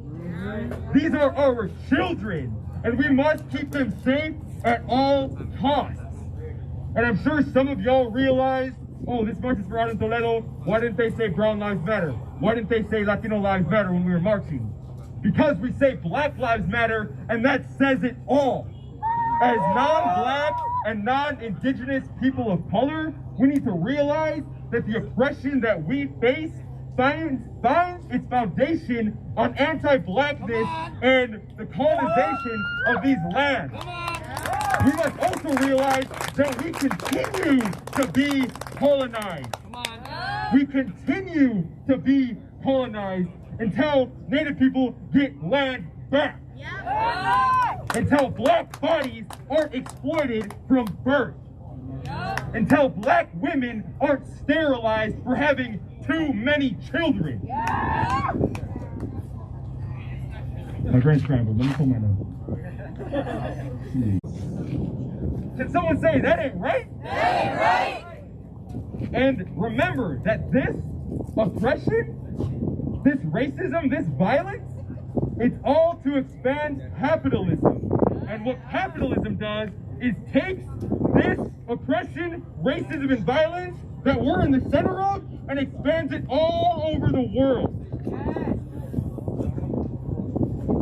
These are our children, and we must keep them safe at all costs. And I'm sure some of y'all realize, oh, this march is for Adam Toledo. Why didn't they say Brown Lives Matter? Why didn't they say Latino Lives Matter when we were marching? Because we say Black Lives Matter, and that says it all. As non-Black and non-Indigenous people of color, we need to realize that the oppression that we face finds its foundation on anti-Blackness and the colonization of these lands. We must also realize that we continue to be colonized. We continue to be colonized until Native people get land back. Until Black bodies aren't exploited from birth. Until Black women aren't sterilized for having too many children. My brain's scrambled. Let me pull my nose. Can someone say that ain't right? That ain't right. And remember that this oppression, this racism, this violence, it's all to expand capitalism. And what capitalism does is takes this oppression, racism, and violence that we're in the center of and expands it all over the world.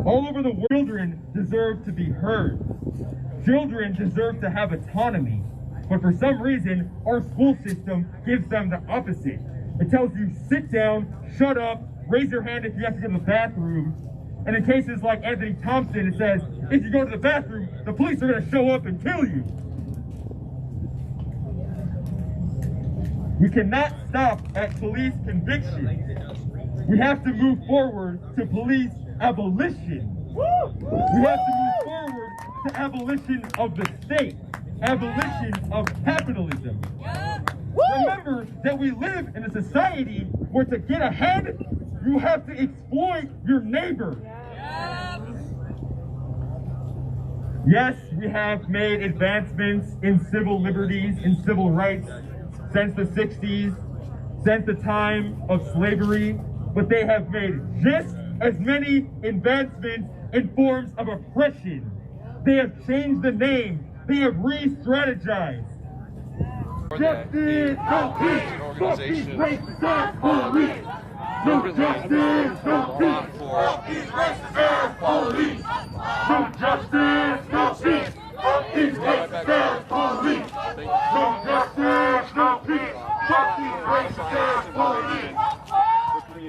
All over the world. Children deserve to be heard. Children deserve to have autonomy. But for some reason, our school system gives them the opposite. It tells you, sit down, shut up, raise your hand if you have to go to the bathroom. And in cases like Anthony Thompson, it says, if you go to the bathroom, the police are going to show up and kill you. We cannot stop at police conviction. We have to move forward to police abolition. We have to move forward to abolition of the state, abolition of capitalism. Remember that we live in a society where to get ahead, you have to exploit your neighbor. Yes, we have made advancements in civil liberties and civil rights since the 60s, since the time of slavery, but they have made just as many advancements in forms of oppression. They have changed the name. They have re-strategized. Justice, no peace, fuck these racist ass police. No justice, no peace, fuck these racist ass police. No justice, no peace, fuck these racist ass police. No justice, no peace, fuck these racist ass police.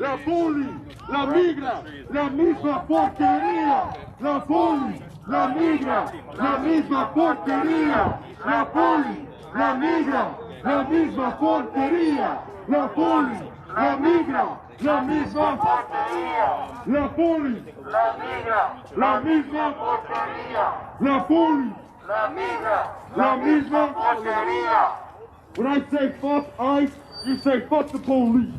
La poli, la migra, la misma porquería. La poli, la migra, la misma porquería. La poli, la migra, la misma porquería. La poli, la migra, la misma porquería. La poli, la migra, la misma porquería. La poli, la migra, la misma porquería. When I say fuck ICE, you say fuck the police.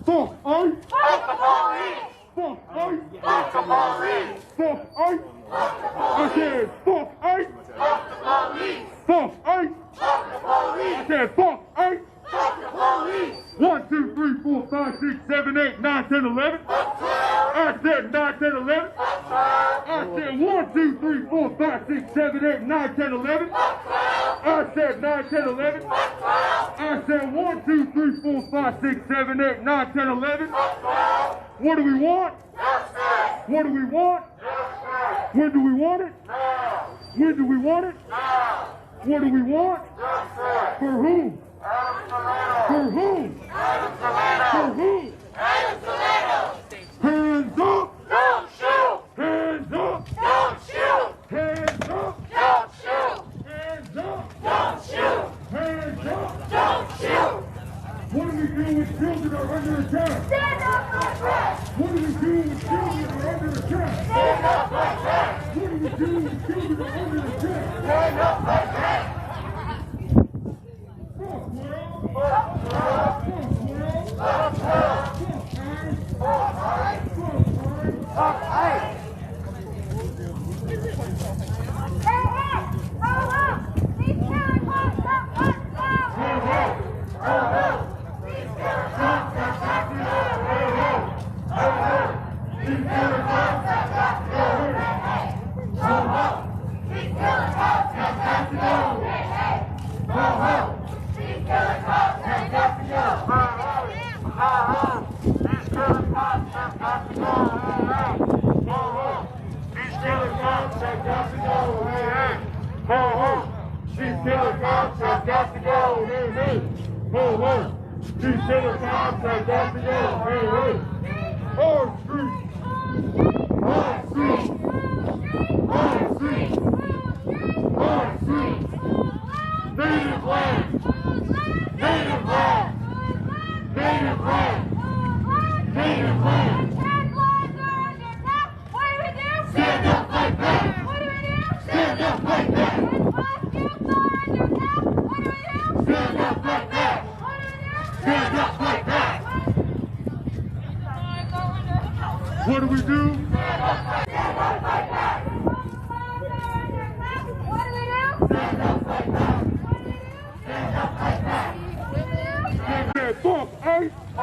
Fuck ICE. Fuck the police. Fuck ICE. Fuck the police. Fuck ICE. I said fuck ICE. Fuck the police. Fuck ICE. Fuck the police. I said fuck ICE. Fuck the police. 1, 2, 3, 4, 5, 6, 7, 8, 9, 10, 11. I said 9, 10, 11. I said 1, 2, 3, 4, 5, 6, 7, 8, 9, 10, 11. I said 9, 10, 11. I said 1, 2, 3, 4, 5, 6, 7, 8, 9, 10, 11. What do we want? What do we want? When do we want it? When do we want it? What do we want? For whom? For whom? For whom? Hands up! Don't shoot! Hands up! Don't shoot! Hands up! Don't shoot! Hands up! Don't shoot! Hands up! Don't shoot! What do we do when children are under attack? Stand up like that! What do we do when children are under attack? Stand up like that! What do we do when children are under attack? Stand up like that! Fuck world! Fuck world! Fuck world! Fuck ice! Fuck ice! Hey, hey! Hold up! These killer cops got us down! Hey, hey! Hold up! These killer cops got us down! Hey, hey! Hold up! These killer cops have got to go! Hey, hey! Hold up! These killer cops have got to go! Hey, hey! Hold up! These killer cops have got to go! These killer cops have got to go! These killer cops have got to go! Hey, hey! Ho, ho! These killer cops have got to go! Hey, hey! Ho, ho! These killer cops have got to go! Hey, hey! Hard street! Hard street! Hard street! Hard street! Native land! Native land! Native land! Native land! Headlines are under attack! What do we do? Stand up like that! What do we do? Stand up like that! When costumes are under attack! What do we do? Stand up like that! What do we do? Stand up like that! What do we do? Stand up like that! What do we do? Stand up like that! What do we do? Stand up like that! What do we do? I said fuck ice! I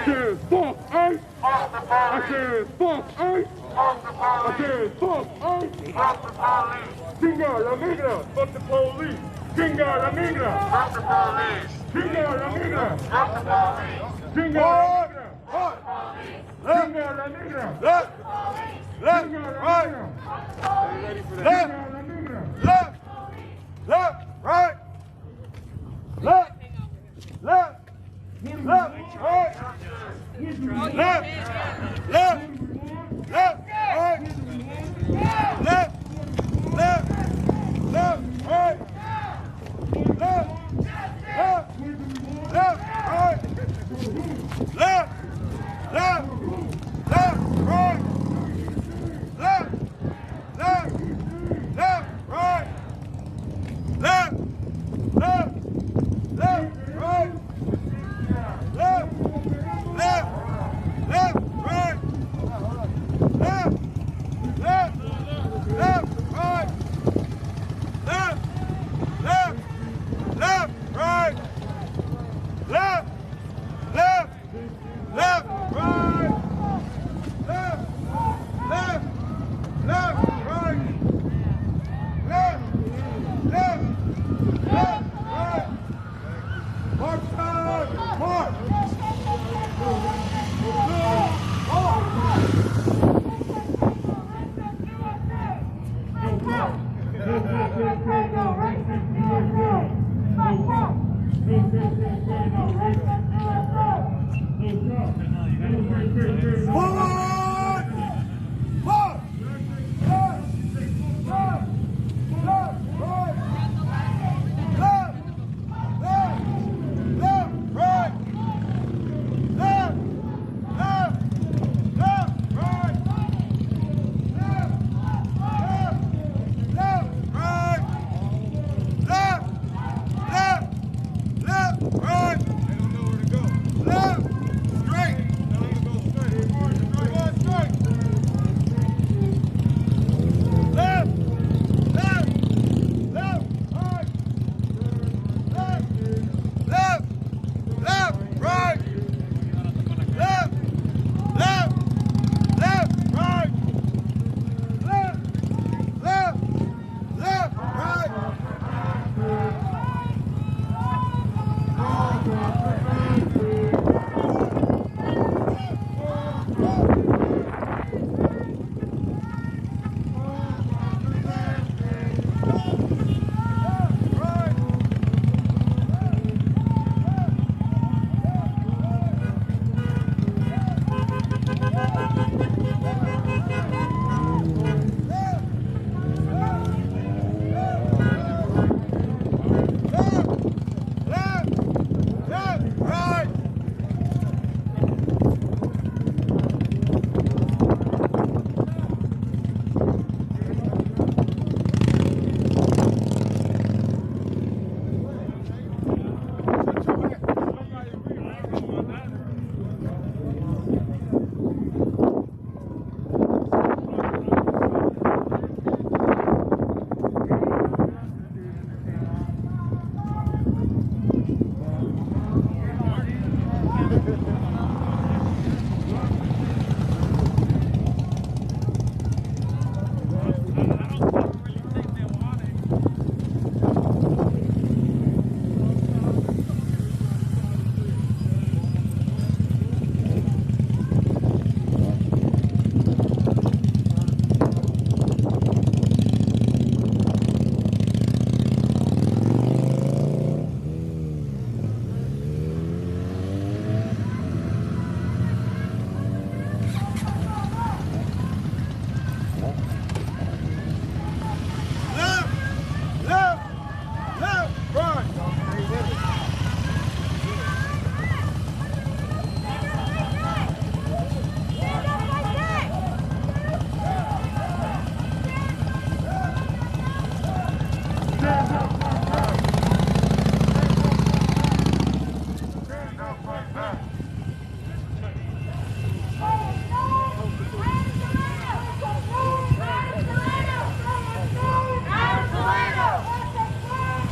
said fuck ice! I said fuck ice! I said fuck ice! Chinga la migra! Fuck the police! Chinga la migra! Fuck the police! Chinga la migra! Fuck the police! Chinga la migra! Chinga la migra! Left! Left! Chinga la Right! migra! Left! Chinga la migra! Left! Left! Right! Left! Left! Left! Right! Left! Left! Left! Right! Left! Left! Left! Right! Left! Left! Left! Right! Left! Left! Left! Right! Left! Left! Left! Right! Left!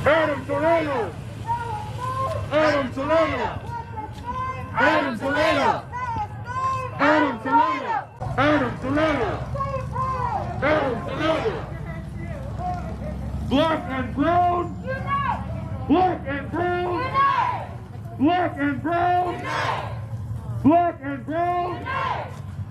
Adam Toledo! Adam Toledo! Adam Toledo! Adam Toledo! Adam Toledo! Adam Toledo! Black and brown! Black and brown! Black and brown! Black and brown!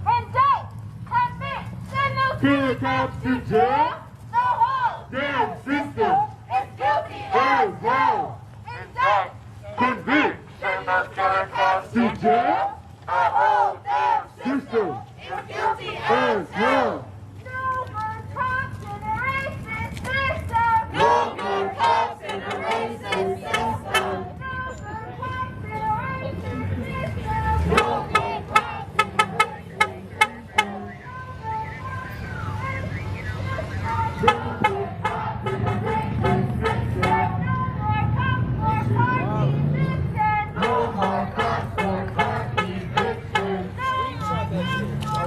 And don't commit, send those Killer cops to jail! The whole Damn system is guilty as hell! And don't Convict! Send those killer cops To jail! the whole damn System is guilty as hell! No more cops in a racist system. No more cops in a racist system. No more cops in a racist system. No more cops in a racist system. No more cops for party evictions. No more cops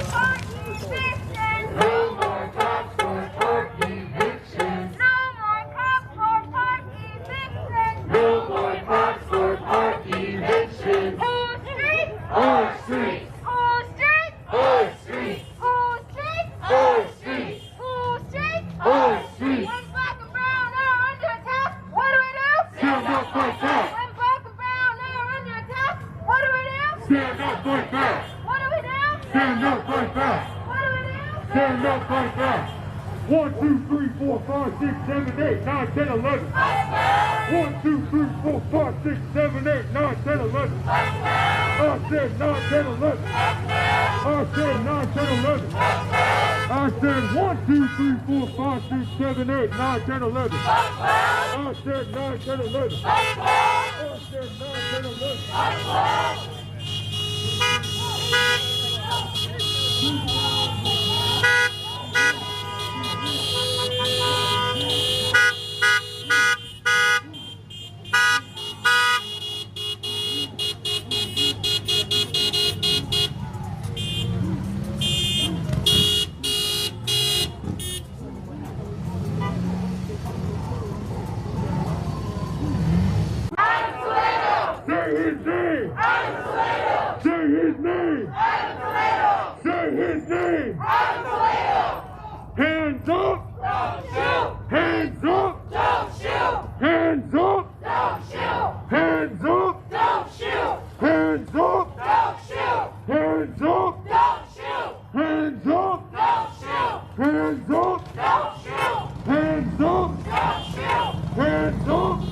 for party evictions. No more cops for park evictions. No more cops for party evictions. No more cops for park evictions. Whose streets? Our streets. Whose streets? Our streets. Whose streets? Our streets. Whose streets? Our streets. When black and brown are under attack, what do we do? Stand up, fight back! When black and brown are under attack, what do we do? Stand up, fight back! What do we do? Stand up, fight back! What do we do? Stand up, fight back! 1, 2, 3, 4, 5, 6, 7, 8, 9, 10, 11. 1, 2, 3, 4, 5, 6, 7, 8, 9, 10, 11. I said 9, 10, 11. I said 9, 10, 11. I said 1, 2, 3, 4, 5, 6, 7, 8, 9, 10, 11. I said 9, 10, 11. I said 9, 10, 11. Say his name! Say his name! Say his name! Hands up! Hands up! Hands up! Hands up! Hands up! Hands up! Hands up! Hands up! Hands up! Hands up!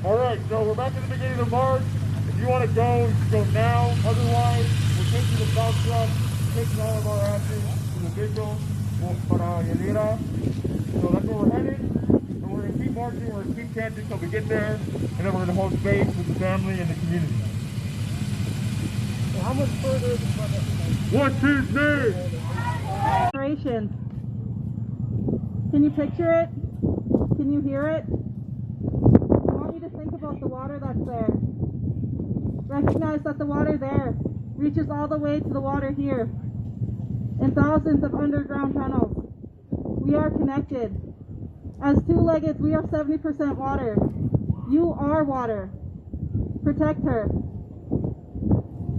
Alright, so we're back at the beginning of the march. If you want to go, you can go now. Otherwise, we'll take you to the bounce truck, taking all of our ashes to the vigil para Yadira. So that's where we're headed. And we're going to keep marching, we're going to keep chanting until we get there. And then we're going to hold space with the family and the community. How much further is the front of the 1, 2, 3. Can you picture it? Can you hear it? I want you to think about the water that's there. Recognize that the water there reaches all the way to the water here in thousands of underground tunnels. We are connected. As two-legged, we are 70% water. You are water. Protect her.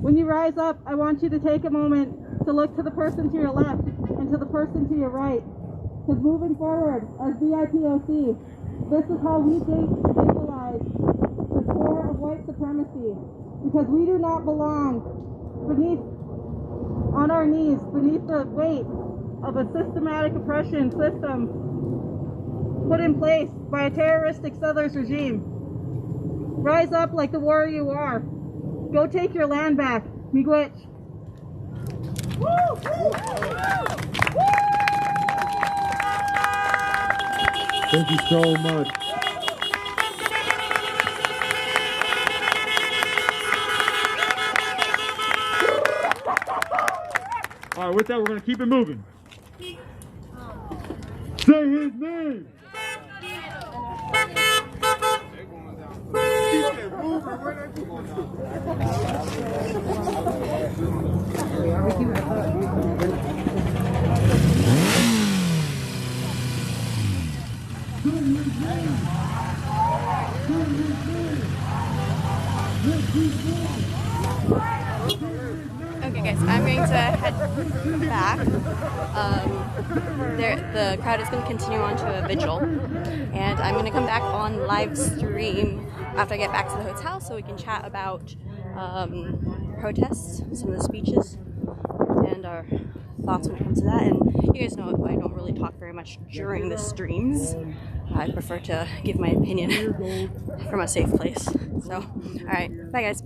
When you rise up, I want you to take a moment to look to the person to your left and to the person to your right. Because moving forward, as BIPOC, this is how we stabilize the core of white supremacy. Because we do not belong on our knees, beneath the weight of a systematic oppression system put in place by a terroristic settlers regime. Rise up like the warrior you are. Go take your land back. Miigwech. Thank you so much. All right, with that, we're going to keep it moving. Say his name. Okay guys, I'm going to head back. The crowd is going to continue on to a vigil, and I'm going to come back on live stream after I get back to the hotel so we can chat about protests, some of the speeches, and our thoughts when it comes to that. And you guys know I don't really talk very much during the streams. I prefer to give my opinion from a safe place. So, alright, bye guys.